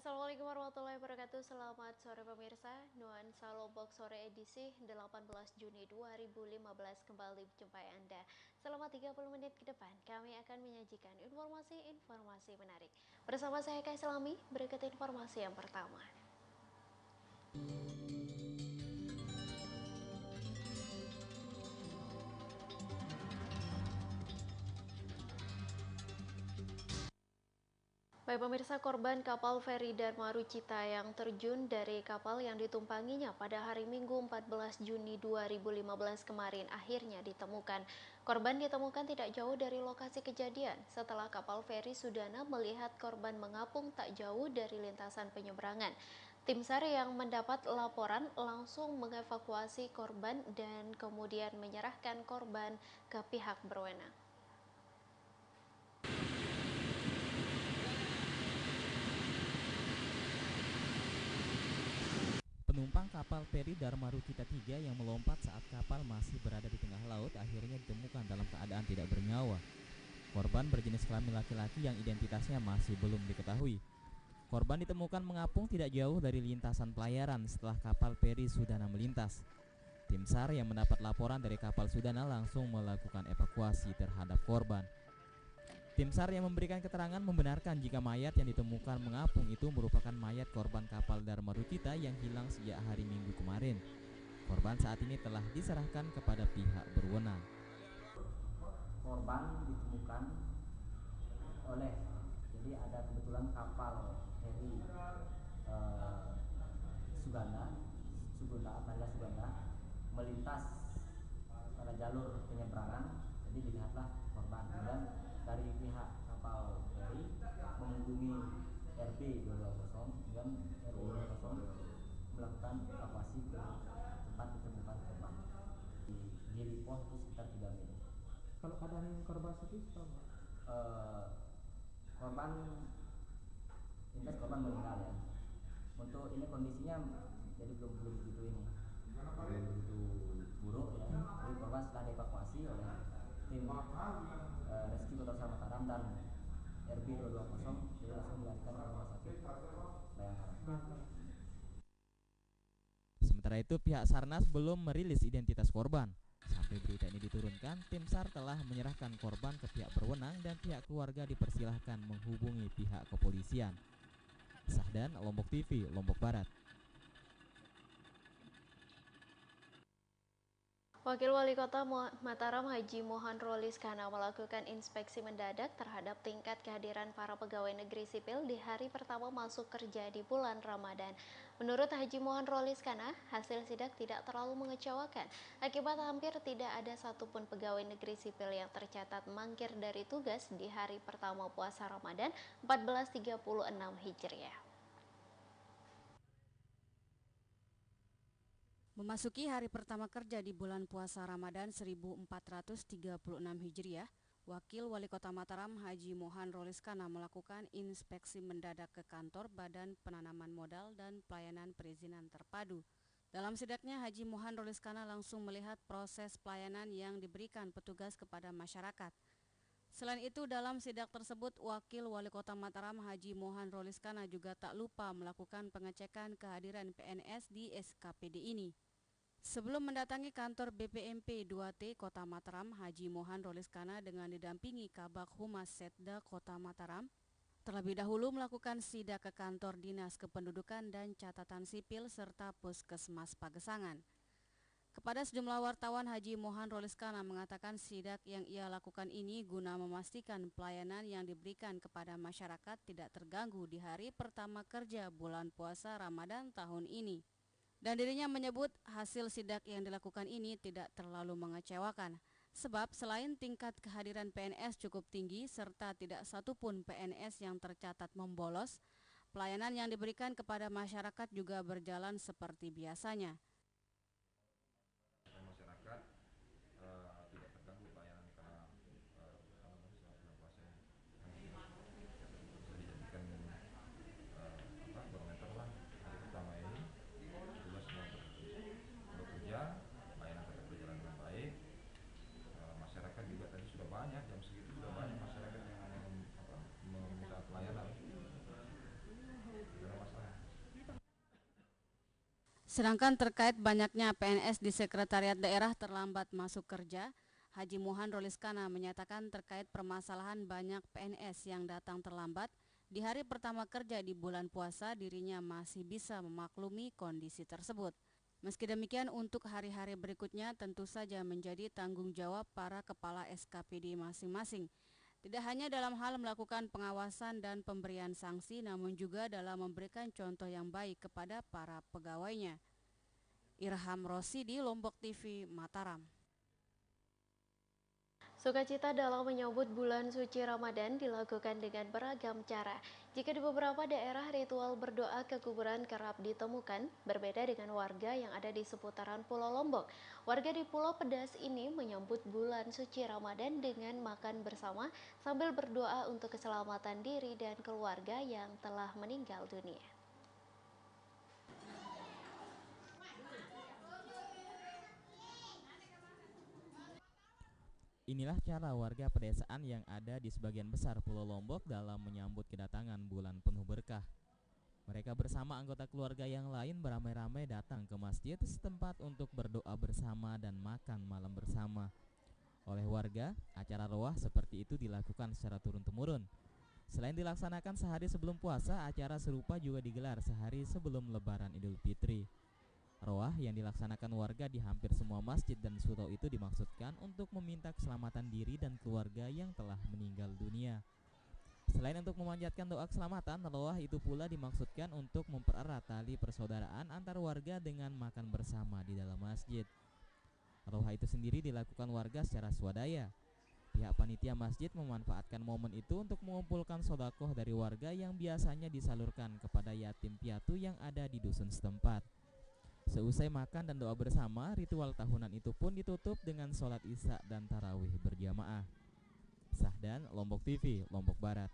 Assalamualaikum warahmatullahi wabarakatuh. Selamat sore pemirsa. Nuansa Lombok sore edisi 18 Juni 2015 kembali menjumpai Anda. Selama 30 menit ke depan kami akan menyajikan informasi menarik. Bersama saya Kak Islami, berikut informasi yang pertama. Baik pemirsa, korban kapal feri Dharma Rucita yang terjun dari kapal yang ditumpanginya pada hari Minggu 14 Juni 2015 kemarin akhirnya ditemukan. Korban ditemukan tidak jauh dari lokasi kejadian setelah kapal feri Sudana melihat korban mengapung tak jauh dari lintasan penyeberangan. Tim SAR yang mendapat laporan langsung mengevakuasi korban dan kemudian menyerahkan korban ke pihak berwenang. Penumpang kapal feri Dharma Rucita 3 yang melompat saat kapal masih berada di tengah laut akhirnya ditemukan dalam keadaan tidak bernyawa. Korban berjenis kelamin laki-laki yang identitasnya masih belum diketahui. Korban ditemukan mengapung tidak jauh dari lintasan pelayaran setelah kapal feri Sudana melintas. Tim SAR yang mendapat laporan dari kapal Sudana langsung melakukan evakuasi terhadap korban. Tim SAR yang memberikan keterangan membenarkan jika mayat yang ditemukan mengapung itu merupakan mayat korban kapal Dharma Rucita yang hilang sejak hari Minggu kemarin. Korban saat ini telah diserahkan kepada pihak berwenang. Korban ditemukan jadi ada kebetulan kapal feri Suganda melintas pada jalur penyeberangan, jadi dilihatlah korban dan dari pihak kapal feri menghubungi RB 220 dan RB 220 melakukan evakuasi ke tempat ditemukan korban di Gilipoh itu sekitar 3 mil. Kalau keadaan korban sakit korban meninggal ya. Untuk ini kondisinya jadi belum begitu buruk ya. Jadi korban setelah dievakuasi oleh tim rescue Kota Mataram dan RB 220 jadi langsung dilarikan ke rumah sakit Bayangkara. Sementara itu pihak Sarnas belum merilis identitas korban. Sampai berita ini diturunkan, tim SAR telah menyerahkan korban ke pihak berwenang dan pihak keluarga dipersilahkan menghubungi pihak kepolisian. Sahdan, Lombok TV, Lombok Barat. Wakil Wali Kota Mataram Haji Mohan Roliskana melakukan inspeksi mendadak terhadap tingkat kehadiran para pegawai negeri sipil di hari pertama masuk kerja di bulan Ramadan. Menurut Haji Mohan Roliskana, hasil sidak tidak terlalu mengecewakan. Akibat hampir tidak ada satupun pegawai negeri sipil yang tercatat mangkir dari tugas di hari pertama puasa Ramadan 1436 Hijriah. Memasuki hari pertama kerja di bulan puasa Ramadan 1436 Hijriah, Wakil Wali Kota Mataram Haji Mohan Roliskana melakukan inspeksi mendadak ke kantor Badan Penanaman Modal dan Pelayanan Perizinan Terpadu. Dalam sidaknya, Haji Mohan Roliskana langsung melihat proses pelayanan yang diberikan petugas kepada masyarakat. Selain itu, dalam sidak tersebut, Wakil Wali Kota Mataram Haji Mohan Roliskana juga tak lupa melakukan pengecekan kehadiran PNS di SKPD ini. Sebelum mendatangi kantor BPMP 2T Kota Mataram, Haji Mohan Roliskana dengan didampingi Kabak Humas Setda Kota Mataram terlebih dahulu melakukan sidak ke kantor Dinas Kependudukan dan Catatan Sipil serta Puskesmas Pagesangan. Kepada sejumlah wartawan, Haji Mohan Roliskana mengatakan sidak yang ia lakukan ini guna memastikan pelayanan yang diberikan kepada masyarakat tidak terganggu di hari pertama kerja bulan puasa Ramadan tahun ini. Dan dirinya menyebut hasil sidak yang dilakukan ini tidak terlalu mengecewakan. Sebab selain tingkat kehadiran PNS cukup tinggi serta tidak satupun PNS yang tercatat membolos, pelayanan yang diberikan kepada masyarakat juga berjalan seperti biasanya. Sedangkan terkait banyaknya PNS di Sekretariat Daerah terlambat masuk kerja, Haji Mohan Roliskana menyatakan terkait permasalahan banyak PNS yang datang terlambat, di hari pertama kerja di bulan puasa dirinya masih bisa memaklumi kondisi tersebut. Meski demikian, untuk hari-hari berikutnya tentu saja menjadi tanggung jawab para kepala SKPD masing-masing. Tidak hanya dalam hal melakukan pengawasan dan pemberian sanksi, namun juga dalam memberikan contoh yang baik kepada para pegawainya. Irham Rosidi, Lombok TV, Mataram. Sukacita dalam menyambut bulan suci Ramadan dilakukan dengan beragam cara. Jika di beberapa daerah ritual berdoa ke kuburan kerap ditemukan, berbeda dengan warga yang ada di seputaran Pulau Lombok. Warga di Pulau Pedas ini menyambut bulan suci Ramadan dengan makan bersama sambil berdoa untuk keselamatan diri dan keluarga yang telah meninggal dunia. Inilah cara warga pedesaan yang ada di sebagian besar Pulau Lombok dalam menyambut kedatangan bulan penuh berkah. Mereka bersama anggota keluarga yang lain beramai-ramai datang ke masjid setempat untuk berdoa bersama dan makan malam bersama. Oleh warga, acara roah seperti itu dilakukan secara turun-temurun. Selain dilaksanakan sehari sebelum puasa, acara serupa juga digelar sehari sebelum Lebaran Idul Fitri. Roah yang dilaksanakan warga di hampir semua masjid dan surau itu dimaksudkan untuk meminta keselamatan diri dan keluarga yang telah meninggal dunia. Selain untuk memanjatkan doa keselamatan, roah itu pula dimaksudkan untuk mempererat tali persaudaraan antar warga dengan makan bersama di dalam masjid. Roah itu sendiri dilakukan warga secara swadaya. Pihak panitia masjid memanfaatkan momen itu untuk mengumpulkan sedekah dari warga yang biasanya disalurkan kepada yatim piatu yang ada di dusun setempat. Seusai makan dan doa bersama, ritual tahunan itu pun ditutup dengan sholat isya dan tarawih berjamaah. Sahdan, Lombok TV, Lombok Barat.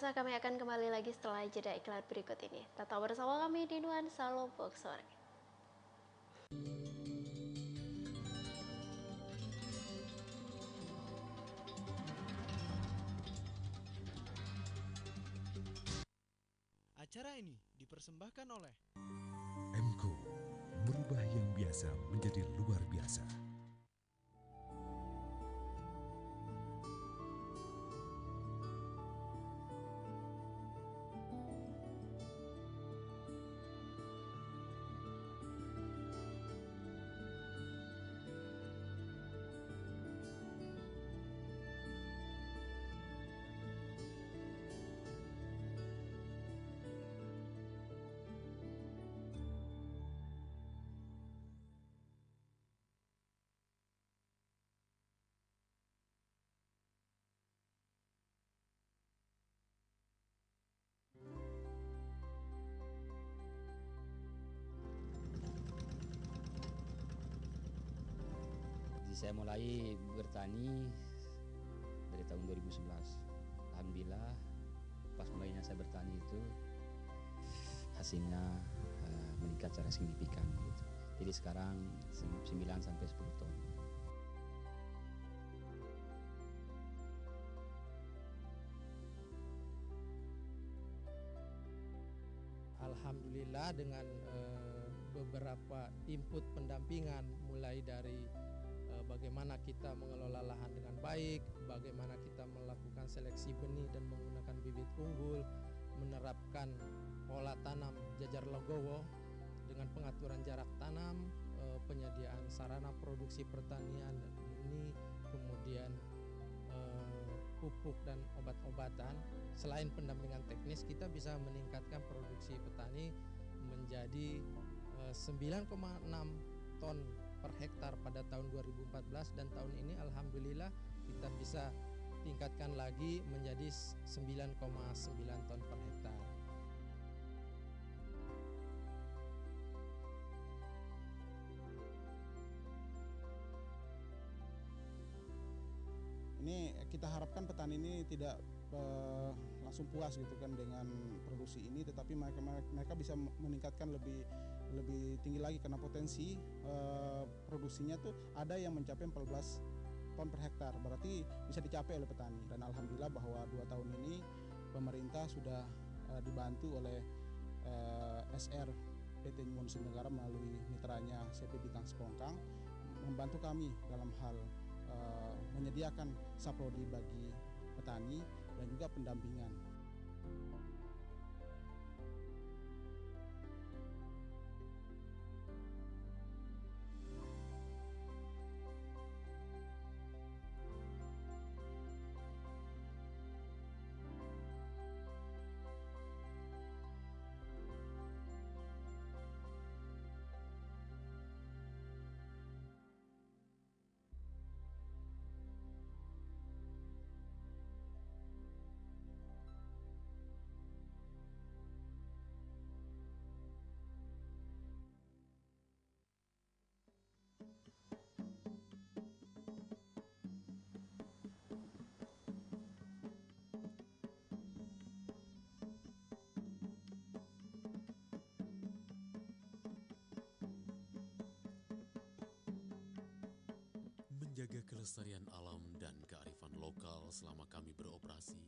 Kami akan kembali lagi setelah jeda iklan berikut ini. Tetap bersama kami di Nuansa Lombok Sore. Acara ini dipersembahkan oleh M.Co, merubah yang biasa menjadi luar biasa. Saya mulai bertani dari tahun 2011. Alhamdulillah pas mulainya saya bertani itu hasilnya meningkat secara signifikan gitu. Jadi sekarang 9 sampai 10 ton. Alhamdulillah dengan beberapa input pendampingan mulai dari bagaimana kita mengelola lahan dengan baik, bagaimana kita melakukan seleksi benih dan menggunakan bibit unggul, menerapkan pola tanam jajar legowo dengan pengaturan jarak tanam, penyediaan sarana produksi pertanian dan benih, kemudian pupuk dan obat-obatan. Selain pendampingan teknis, kita bisa meningkatkan produksi petani menjadi 9,6 ton per hektar pada tahun 2014 dan tahun ini alhamdulillah kita bisa tingkatkan lagi menjadi 9,9 ton per hektar. Ini kita harapkan petani ini tidak langsung puas gitu kan dengan produksi ini, tetapi mereka bisa meningkatkan lebih tinggi lagi karena potensi produksinya tuh ada yang mencapai 14 ton per hektar, berarti bisa dicapai oleh petani. Dan alhamdulillah bahwa 2 tahun ini pemerintah sudah dibantu oleh SR PT Monsun Negara melalui mitranya CP Bintang Sepongkang membantu kami dalam hal menyediakan saprodi bagi petani dan juga pendampingan. Menjaga kelestarian alam dan kearifan lokal selama kami beroperasi.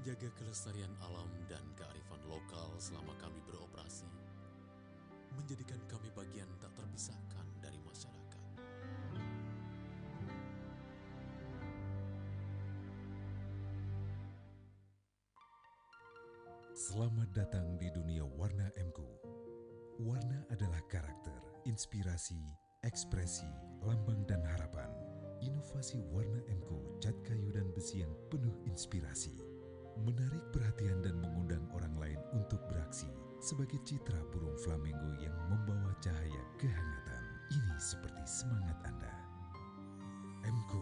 Menjaga kelestarian alam dan kearifan lokal selama kami beroperasi, menjadikan kami bagian tak terpisahkan dari masyarakat. Selamat datang di dunia warna MQ. Warna adalah karakter, inspirasi, ekspresi, lambang dan harapan. Inovasi warna MQ cat kayu dan besi yang penuh inspirasi, menarik perhatian dan mengundang orang lain untuk beraksi sebagai citra burung flamingo yang membawa cahaya kehangatan. Ini seperti semangat Anda. MQ,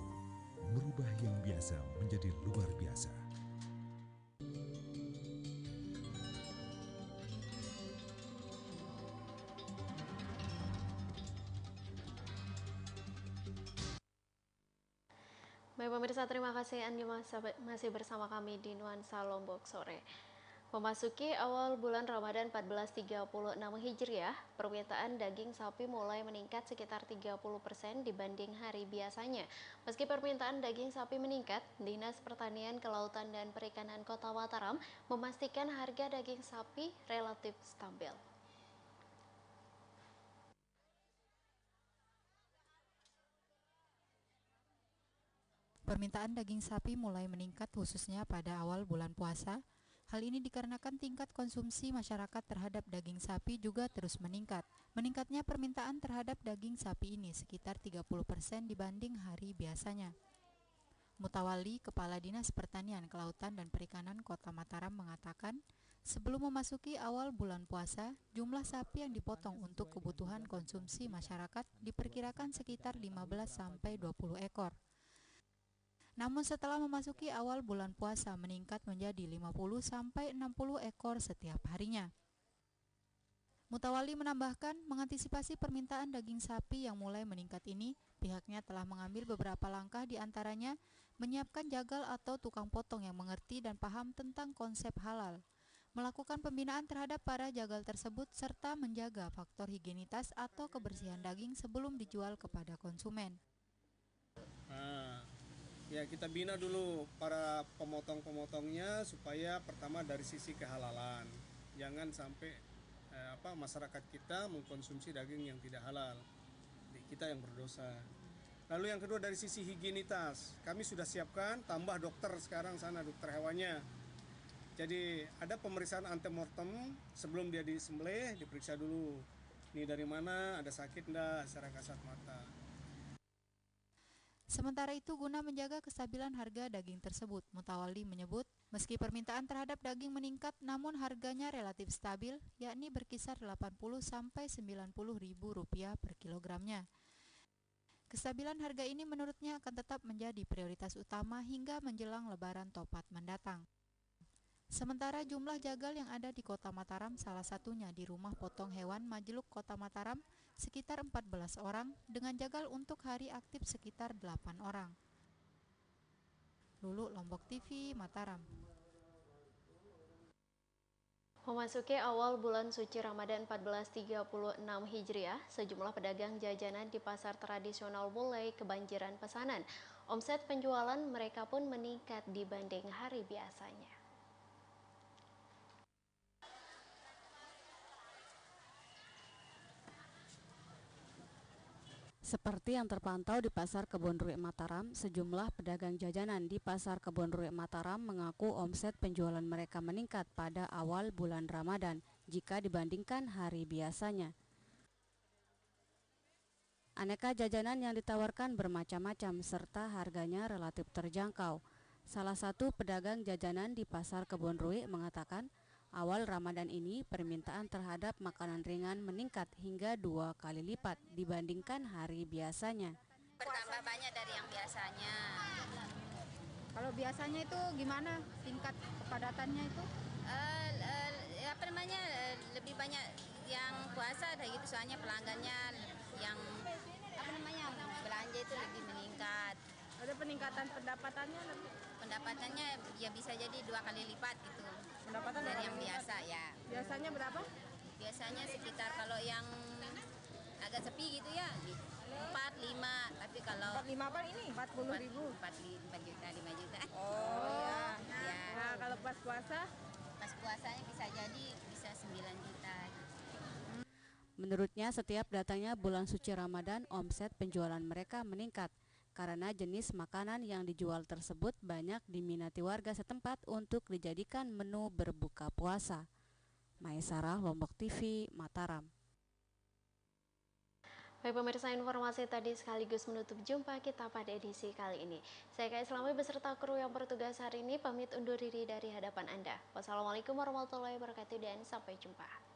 merubah yang biasa menjadi luar biasa. Baik pemirsa, terima kasih Anda masih bersama kami di Nuansa Lombok Sore. Memasuki awal bulan Ramadan 1436 Hijriah, permintaan daging sapi mulai meningkat sekitar 30% dibanding hari biasanya. Meski permintaan daging sapi meningkat, Dinas Pertanian, Kelautan dan Perikanan Kota Mataram memastikan harga daging sapi relatif stabil. Permintaan daging sapi mulai meningkat khususnya pada awal bulan puasa. Hal ini dikarenakan tingkat konsumsi masyarakat terhadap daging sapi juga terus meningkat. Meningkatnya permintaan terhadap daging sapi ini sekitar 30% dibanding hari biasanya. Mutawali, Kepala Dinas Pertanian, Kelautan dan Perikanan Kota Mataram mengatakan, sebelum memasuki awal bulan puasa, jumlah sapi yang dipotong untuk kebutuhan konsumsi masyarakat diperkirakan sekitar 15-20 ekor. Namun setelah memasuki awal bulan puasa meningkat menjadi 50-60 ekor setiap harinya. Mutawali menambahkan, mengantisipasi permintaan daging sapi yang mulai meningkat ini, pihaknya telah mengambil beberapa langkah, diantaranya menyiapkan jagal atau tukang potong yang mengerti dan paham tentang konsep halal, melakukan pembinaan terhadap para jagal tersebut, serta menjaga faktor higienitas atau kebersihan daging sebelum dijual kepada konsumen. Ya, kita bina dulu para pemotong-pemotongnya supaya pertama dari sisi kehalalan. Jangan sampai masyarakat kita mengkonsumsi daging yang tidak halal. Kita yang berdosa. Lalu yang kedua dari sisi higienitas. Kami sudah siapkan tambah dokter sekarang sana, dokter hewannya. Jadi ada pemeriksaan antemortem sebelum dia disembelih, diperiksa dulu. Ini dari mana, ada sakit enggak secara kasat mata. Sementara itu, guna menjaga kestabilan harga daging tersebut, Mutawali menyebut, meski permintaan terhadap daging meningkat, namun harganya relatif stabil, yakni berkisar Rp80-90.000 per kilogramnya. Kestabilan harga ini menurutnya akan tetap menjadi prioritas utama hingga menjelang Lebaran Topat mendatang. Sementara jumlah jagal yang ada di Kota Mataram, salah satunya di Rumah Potong Hewan Majluk Kota Mataram, sekitar 14 orang dengan jagal untuk hari aktif sekitar 8 orang. Lulu, Lombok TV, Mataram. Memasuki awal bulan suci Ramadan 1436 Hijriah, sejumlah pedagang jajanan di pasar tradisional mulai kebanjiran pesanan. Omset penjualan mereka pun meningkat dibanding hari biasanya. Seperti yang terpantau di Pasar Kebonruik Mataram, sejumlah pedagang jajanan di Pasar Kebonruik Mataram mengaku omset penjualan mereka meningkat pada awal bulan Ramadan jika dibandingkan hari biasanya. Aneka jajanan yang ditawarkan bermacam-macam serta harganya relatif terjangkau. Salah satu pedagang jajanan di Pasar Kebonruik mengatakan, awal Ramadan ini permintaan terhadap makanan ringan meningkat hingga 2 kali lipat dibandingkan hari biasanya. Bertambah banyak dari yang biasanya. Kalau biasanya itu gimana tingkat kepadatannya itu? Lebih banyak yang puasa dah gitu, soalnya pelanggannya yang belanja itu lebih meningkat. Ada peningkatan pendapatannya? Pendapatannya ya bisa jadi 2 kali lipat gitu. Pendapatan dari yang biasa ya. Biasanya berapa? Biasanya sekitar kalau yang agak sepi gitu ya 4-5, tapi kalau 45 apa ini? 40.000. 4 juta, 5 juta. Oh ya. Ya. Nah, kalau pas puasa? Pas puasanya bisa jadi bisa 9 juta. Menurutnya, setiap datangnya bulan suci Ramadan, omset penjualan mereka meningkat karena jenis makanan yang dijual tersebut banyak diminati warga setempat untuk dijadikan menu berbuka puasa. Maesarah, Lombok TV, Mataram. Baik pemirsa, informasi tadi sekaligus menutup jumpa kita pada edisi kali ini. Saya Kak Islami beserta kru yang bertugas hari ini pamit undur diri dari hadapan Anda. Wassalamualaikum warahmatullahi wabarakatuh dan sampai jumpa.